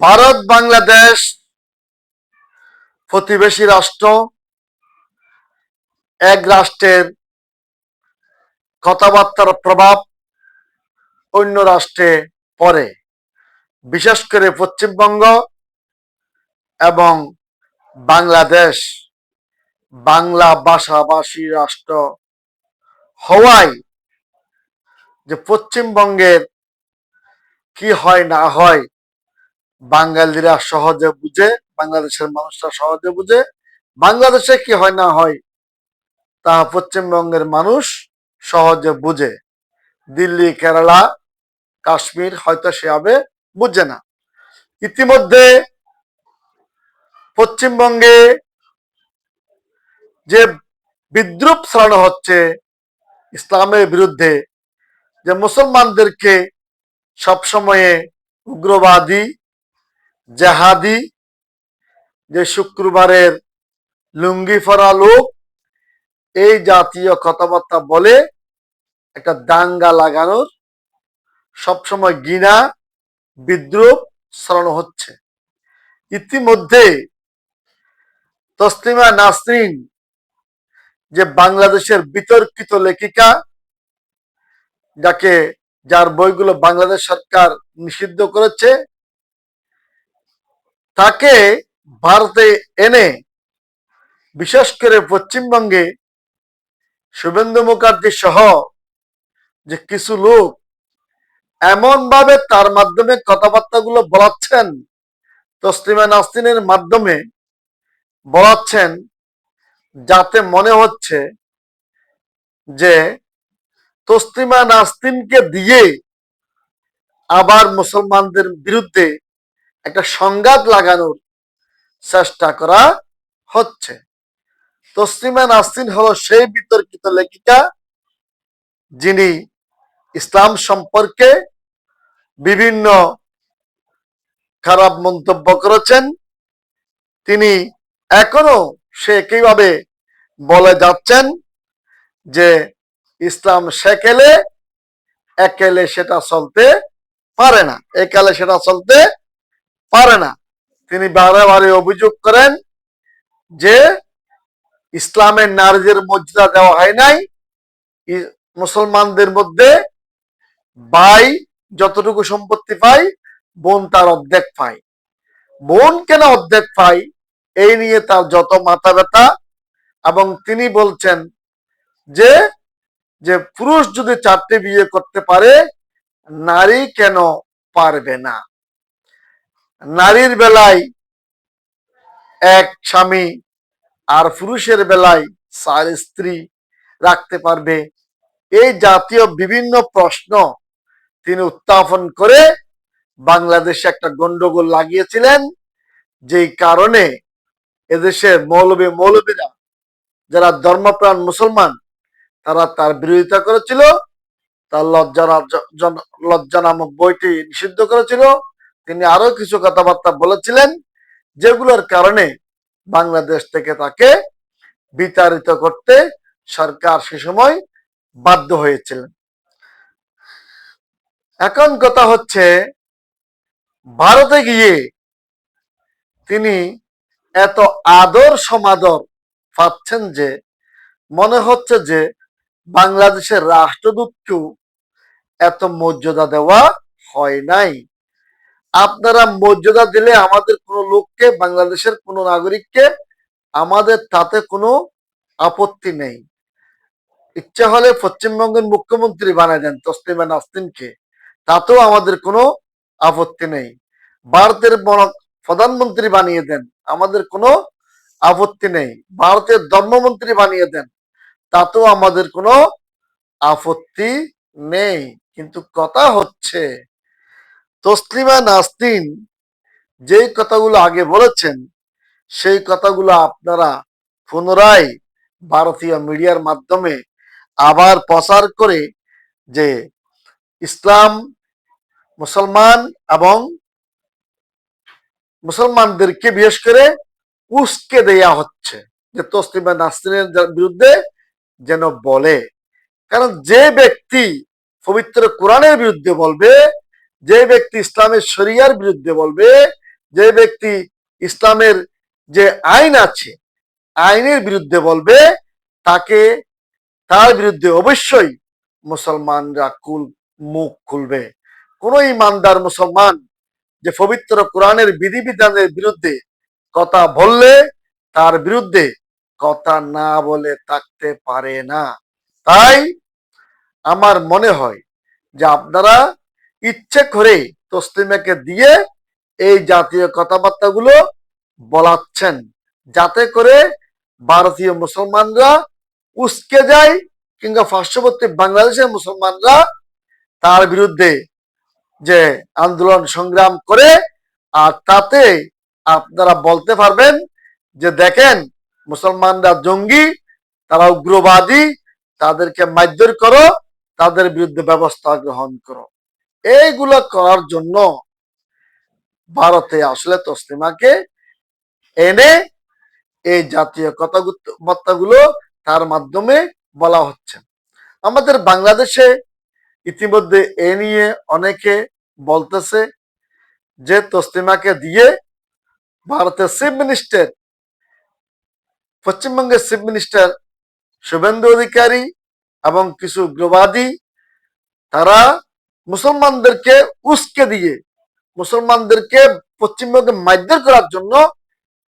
ভারত বাংলাদেশ প্রতিবেশী রাষ্ট্র। এক রাষ্ট্রের কথাবার্তার প্রভাব অন্য রাষ্ট্রে পড়ে, বিশেষ করে পশ্চিমবঙ্গ এবং বাংলাদেশ বাংলা ভাষাভাষী রাষ্ট্র হওয়ায় যে পশ্চিমবঙ্গের কি হয় না হয় বাঙালিরা সহজে বুঝে, বাংলাদেশের মানুষরা সহজে বুঝে। বাংলাদেশে কি হয় না হয় তা পশ্চিমবঙ্গের মানুষ সহজে বুঝে। দিল্লি, কেরালা, কাশ্মীর হয়তো সেভাবে বুঝে না। ইতিমধ্যে পশ্চিমবঙ্গে যে বিদ্রুপ ছড়ানো হচ্ছে ইসলামের বিরুদ্ধে, যে মুসলমানদেরকে সবসময়ে উগ্রবাদী, জেহাদি, যে শুক্রবারের লুঙ্গি পরা লোক, এই জাতীয় কথাবার্তা বলে একটা দাঙ্গা লাগানোর সবসময় ঘৃণা, বিদ্রুপ ছড়ানো হচ্ছে। ইতিমধ্যে তসলিমা নাসরিন, যে বাংলাদেশের বিতর্কিত লেখিকা, যার বইগুলো বাংলাদেশ সরকার নিষিদ্ধ করেছে, তাকে ভারতে এনে বিশেষ করে পশ্চিমবঙ্গে শুভেন্দু মুখার্জি সহ যে কিছু লোক এমন ভাবে তার মাধ্যমে কথাবার্তাগুলো বলাচ্ছেন, তসলিমা নাসরিনের মাধ্যমে বলাচ্ছেন, যাতে মনে হচ্ছে যে তসলিমা নাসরিনকে দিয়ে আবার মুসলমানদের বিরুদ্ধে একটা সংঘাত লাগানোর চেষ্টা করা হচ্ছে। তসলিমা নাসরিন হলো সেই বিতর্কিত লেখিকা যিনি ইসলাম সম্পর্কে বিভিন্ন খারাপ মন্তব্য করেছেন। তিনি এখনো সে কিভাবে বলে যাচ্ছেন যে ইসলাম সেকেলে একেলে সেটা চলতে পারে না, একালে সেটা চলতে পারে না। তিনি বারে বারে অভিযোগ করেন যে ইসলামের নারীদের মর্যাদা দেওয়া হয় নাই। মুসলমানদের মধ্যে ভাই যতটুকু সম্পত্তি পায়, বোন তার অর্ধেক পায়। বোন কেন অর্ধেক পায়, এই নিয়ে তার যত মাথা ব্যথা। এবং তিনি বলছেন যে যে পুরুষ যদি 4টে বিয়ে করতে পারে, নারী কেন পারবে না? নারীর বেলায় এক স্বামী আর পুরুষের বেলায় 4 স্ত্রী রাখতে পারবে। এই জাতীয় বিভিন্ন প্রশ্ন তিনি উত্থাপন করে বাংলাদেশে একটা গন্ডগোল লাগিয়েছিলেন, যেই কারণে এদেশের মৌলবীরা, যারা ধর্মপ্রাণ মুসলমান, তারা তার বিরোধিতা করেছিল। তার লজ্জা নামক বইটি নিষিদ্ধ করেছিল। তিনি আরো কিছু কথাবার্তা বলেছিলেন, যেগুলোর কারণে বাংলাদেশ থেকে তাকে বিতাড়িত করতে সরকার সে সময় বাধ্য হয়েছিলেন। এখন কথা হচ্ছে, ভারতে গিয়ে তিনি এত আদর সমাদর পাচ্ছেন যে মনে হচ্ছে যে বাংলাদেশের রাষ্ট্রদূতকেও এত মর্যাদা দেওয়া হয় নাই। আপনারা মর্যাদা দিলে আমাদের কোনো লোককে, বাংলাদেশের কোনো নাগরিককে, আমাদের তাতে কোনো আপত্তি নেই। ইচ্ছা হলে পশ্চিমবঙ্গের মুখ্যমন্ত্রী বানায় দেন তসলিমা নাসরিনকে, তাতেও আমাদের কোনো আপত্তি নেই। ভারতের প্রধানমন্ত্রী বানিয়ে দেন, আমাদের কোনো আপত্তি নেই। ভারতের ধর্মমন্ত্রী বানিয়ে দেন, তাতেও আমাদের কোনো আপত্তি নেই। কিন্তু কথা হচ্ছে, তসলিমা নাসরিন যেই কথাগুলো আগে বলেছেন, সেই কথাগুলো আপনারা পুনরায় ভারতীয় মিডিয়ার মাধ্যমে আবার প্রচার করে যে ইসলাম, মুসলমান এবং মুসলমানদেরকে বিশেষ করে উস্কে দেয়া হচ্ছে, যে তসলিমা নাসরিনের বিরুদ্ধে যেন বলে। কারণ যে ব্যক্তি পবিত্র কোরআনের বিরুদ্ধে বলবে, যে ব্যক্তি ইসলামের শরিয়ার বিরুদ্ধে বলবে, যে ব্যক্তি ইসলামের যে আইন আছে আইনের বিরুদ্ধে বলবে, তার বিরুদ্ধে অবশ্যই মুসলমানরা মুখ খুলবে। কোন ইমানদার মুসলমান যে পবিত্র কোরআনের বিধিবিধানের বিরুদ্ধে কথা বললে তার বিরুদ্ধে কথা না বলে থাকতে পারে না। তাই আমার মনে হয় যে আপনারা ইচ্ছে করে তসলিমাকে দিয়ে এই জাতীয় কথাবার্তাগুলো বলাচ্ছেন, যাতে করে ভারতীয় মুসলমানরা উস্কে যায়, কিংবা পার্শ্ববর্তী বাংলাদেশের মুসলমানরা তার বিরুদ্ধে যে আন্দোলন সংগ্রাম করে, আর তাতে আপনারা বলতে পারবেন যে দেখেন মুসলমানরা জঙ্গি, তারা উগ্রবাদী, তাদেরকে মারধর করো, তাদের বিরুদ্ধে ব্যবস্থা গ্রহণ করো। এইগুলো করার জন্য ভারতে আসলে তসলিমাকে এনে এই জাতীয় কথাবার্তাগুলো তার মাধ্যমে বলা হচ্ছে। আমাদের বাংলাদেশে ইতিমধ্যে এ নিয়ে অনেকে বলতেছে যে তসলিমাকে দিয়ে ভারতের চিফ মিনিস্টার, পশ্চিমবঙ্গের চিফ মিনিস্টার শুভেন্দু অধিকারী এবং কিছু উগ্রবাদী তারা মুসলমানদেরকে উস্কে দিয়ে মুসলমানদেরকে পশ্চিমবঙ্গে মারধর করার জন্য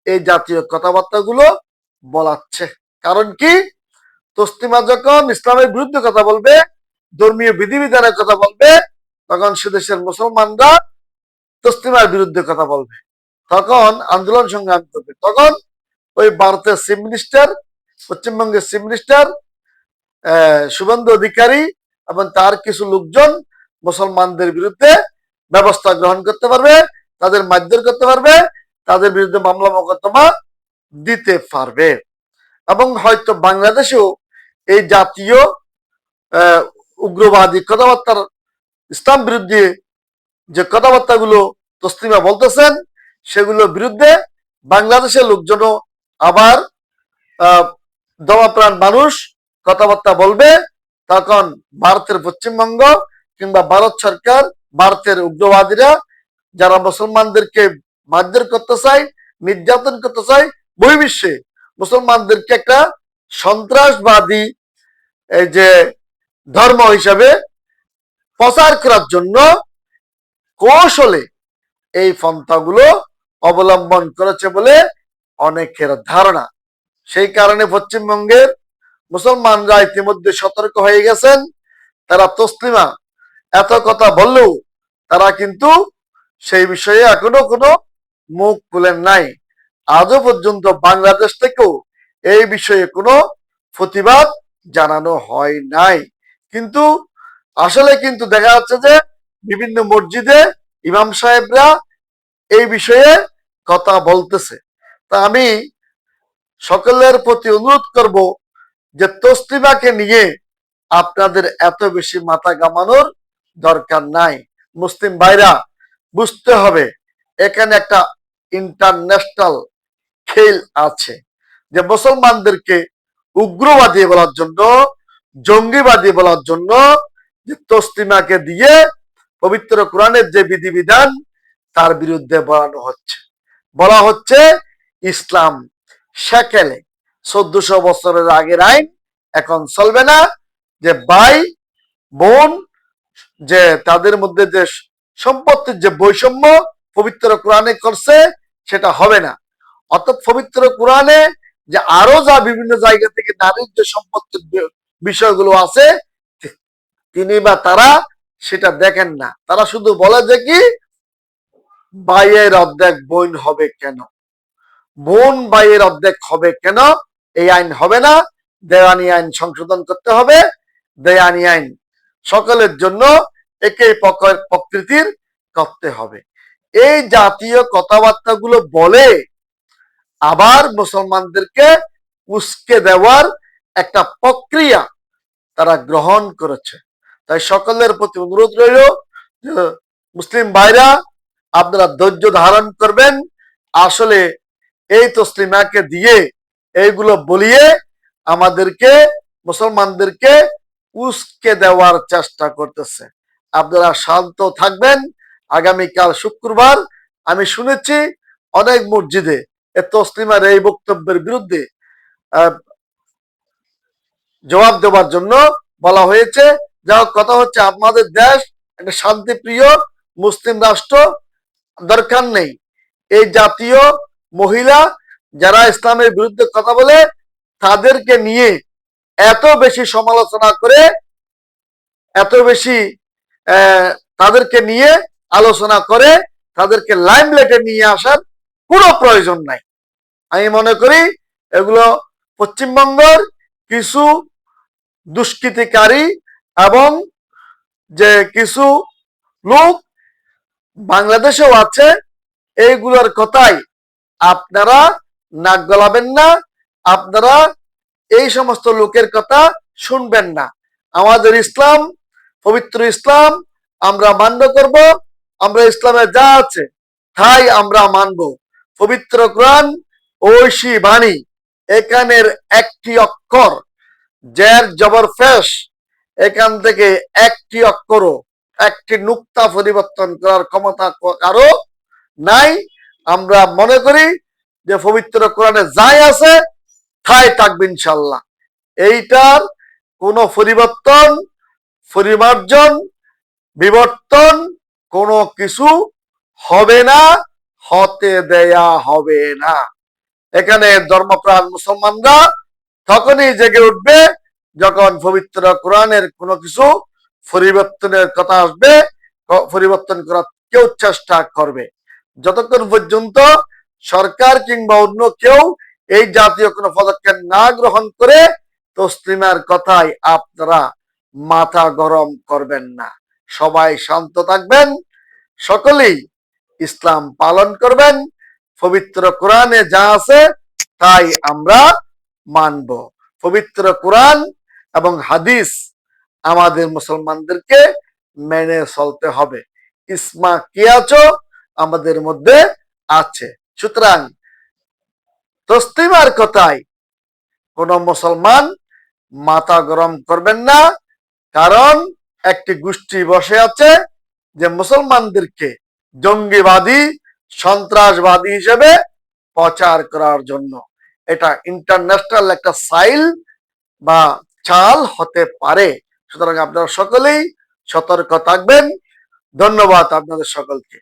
এই জাতীয় কথাবার্তাগুলো বলাচ্ছে। কারণ কি, তসলিমা যখন ইসলামের বিরুদ্ধে কথা বলবে, ধর্মীয় বিধিবিধানের কথা বলবে, তখন সে দেশের মুসলমানরা তসলিমার বিরুদ্ধে কথা বলবে, তখন আন্দোলন সংগ্রাম করবে। তখন ওই ভারতের চিফ মিনিস্টার, পশ্চিমবঙ্গের চিফ মিনিস্টার শুভেন্দু অধিকারী এবং তার কিছু লোকজন মুসলমানদের বিরুদ্ধে ব্যবস্থা গ্রহণ করতে পারবে, তাদের মারধর করতে পারবে, তাদের বিরুদ্ধে মামলা মোকদ্দমা দিতে পারবে। এবং হয়তো বাংলাদেশেও এই জাতীয় উগ্রবাদী কথাবার্তার, ইসলাম বিরুদ্ধে যে কথাবার্তাগুলো তসলিমা বলতেছেন, সেগুলোর বিরুদ্ধে বাংলাদেশের লোকজনও আবার দমাপ্রাণ মানুষ কথাবার্তা বলবে। তখন ভারতের পশ্চিমবঙ্গ কিংবা ভারত সরকার, ভারতের উগ্রবাদীরা যারা মুসলমানদেরকে মারধর করতে চায়, নির্যাতন করতে চায়, বহির্বিশ্বে মুসলমানদেরকে একটা সন্ত্রাসবাদী এই যে ধর্ম হিসাবে প্রচার করার জন্য কৌশলে এই পন্থাগুলো অবলম্বন করেছে বলে অনেকের ধারণা। সেই কারণে পশ্চিমবঙ্গের মুসলমানরা ইতিমধ্যে সতর্ক হয়ে গেছেন। তারা তসলিমা এত কথা বললেও তারা কিন্তু সেই বিষয়ে এখনো কোনো মুখ খুলেন নাই। আজও পর্যন্ত বাংলাদেশ থেকেও এই বিষয়ে কোনো প্রতিবাদ জানানো হয় নাই। কিন্তু আসলে কিন্তু দেখা যাচ্ছে যে বিভিন্ন মসজিদে ইমাম সাহেবরা এই বিষয়ে কথা বলতেছে। তা আমি সকলের প্রতি অনুরোধ করব যে তসলিমাকে নিয়ে আপনাদের এত বেশি মাথা ঘামানোর দরকার নাই। মুসলিম ভাইরা বুঝতে হবে এখানে একটা ইন্টারন্যাশনাল খেল আছে, যে মুসলমানদেরকে উগ্রবাদী বলার জন্য, জঙ্গিবাদী বলার জন্য যে তসলিমাকে দিয়ে পবিত্র কোরআনের যে বিধিবিধান তার বিরুদ্ধে বলা হচ্ছে ইসলাম সেকেলে 1400 বছরের আগের আইন এখন চলবে না, যে ভাই বোন যে তাদের মধ্যে যে সম্পত্তির যে বৈষম্য পবিত্র কোরআনে করছে সেটা হবে না। অর্থাৎ পবিত্র কোরআনে যে আরো যা বিভিন্ন জায়গা থেকে নারীর যে সম্পত্তির বিষয়গুলো আছে তিনি বা তারা সেটা দেখেন না। তারা শুধু বলে যে কি ভাইয়ের অর্ধেক বোন হবে কেন, বোন ভাইয়ের অর্ধেক হবে কেন, এই আইন হবে না, দেওয়ানি আইন সংশোধন করতে হবে, দেওয়ানি আইন সকলের জন্য একই প্রকৃতির করতে হবে। এই জাতীয় কথাবার্তাগুলো বলে আবার মুসলমানদেরকে উস্কে দেওয়ার একটা প্রক্রিয়া তারা গ্রহণ করেছে। তাই সকলের প্রতি অনুরোধ রইল, মুসলিম ভাইরা আপনারা ধৈর্য ধারণ করবেন। আসলে এই তসলিমাকে দিয়ে এইগুলো বলিয়ে আমাদেরকে মুসলমানদেরকে উস্কে দেওয়ার চেষ্টা করতেছে। আপনারা শান্ত থাকবেন। আগামীকাল শুক্রবার আমি শুনেছি অনেক মসজিদে তসলিমার এই বক্তব্যের বিরুদ্ধে জবাব দেওয়ার জন্য বলা হয়েছে। যা কথা হচ্ছে, আমাদের দেশ একটা শান্তিপ্রিয় মুসলিম রাষ্ট্র, দরকার নেই এই জাতীয় মহিলা যারা ইসলামের বিরুদ্ধে কথা বলে তাদেরকে নিয়ে এত বেশি সমালোচনা করে, এত বেশি তাদেরকে নিয়ে আলোচনা করে, তাদেরকে লাইমলাইটে নিয়ে আসার কোনো প্রয়োজন নাই। আমি মনে করি এগুলো পশ্চিমবঙ্গের কিছু দুষ্কৃতিকারী এবং যে কিছু লোক বাংলাদেশেও আছে, এইগুলোর কথাই আপনারা নাক গলাবেন না, আপনারা এই সমস্ত লোকের কথা শুনবেন না। আমাদের ইসলাম, পবিত্র ইসলাম আমরা মান্য করব, আমরা ইসলামে যা আছে তাই আমরা মানব। পবিত্র কোরআন ঐশী বাণী, এখানের একটি অক্ষর জের জবর ফেশ, এখান থেকে একটি অক্ষরও একটি নুক্তা পরিবর্তন করার ক্ষমতা কারো নাই। আমরা মনে করি যে পবিত্র কোরআনে যাই আছে তাই থাকবে ইনশাল্লাহ। এইটার কোনো পরিবর্তন, পরিমার্জন, বিবর্তন কোনো কিছু হবে না, হতে দেয়া হবে না। এখানে ধর্মপ্রাণ মুসলমানরা তখনই জেগে উঠবে যখন পবিত্র কোরআনের কোনো কিছু পরিবর্তনের কথা আসবে, পরিবর্তন করার কেউ চেষ্টা করবে। যতক্ষণ পর্যন্ত সরকার কিংবা অন্য কেউ এই জাতীয় কোনো পদক্ষেপ না গ্রহণ করে, তসলিমার কথায় আপনারা মাথা গরম করবেন না। সবাই শান্ত থাকবেন, সকলেই ইসলাম পালন করবেন, পবিত্র কোরআনে যা আছে তাই আমরা মানব। পবিত্র কোরআন এবং হাদিস আমাদের মুসলমানদেরকে মেনে চলতে হবে। ইসমা কি আছো আমাদের মধ্যে আছে। সুতরাং তসলিমার কথায় কোন মুসলমান মাথা গরম করবেন না, কারণ একটি গোষ্ঠী বসে আছে যে মুসলমানদেরকে জঙ্গিবাদী, সন্ত্রাসবাদী হিসেবে প্রচার করার জন্য। এটা ইন্টারন্যাশনাল একটা সাইল বা চাল হতে পারে। সুতরাং আপনারা সকলেই সতর্ক থাকবেন। ধন্যবাদ আপনাদের সকলকে।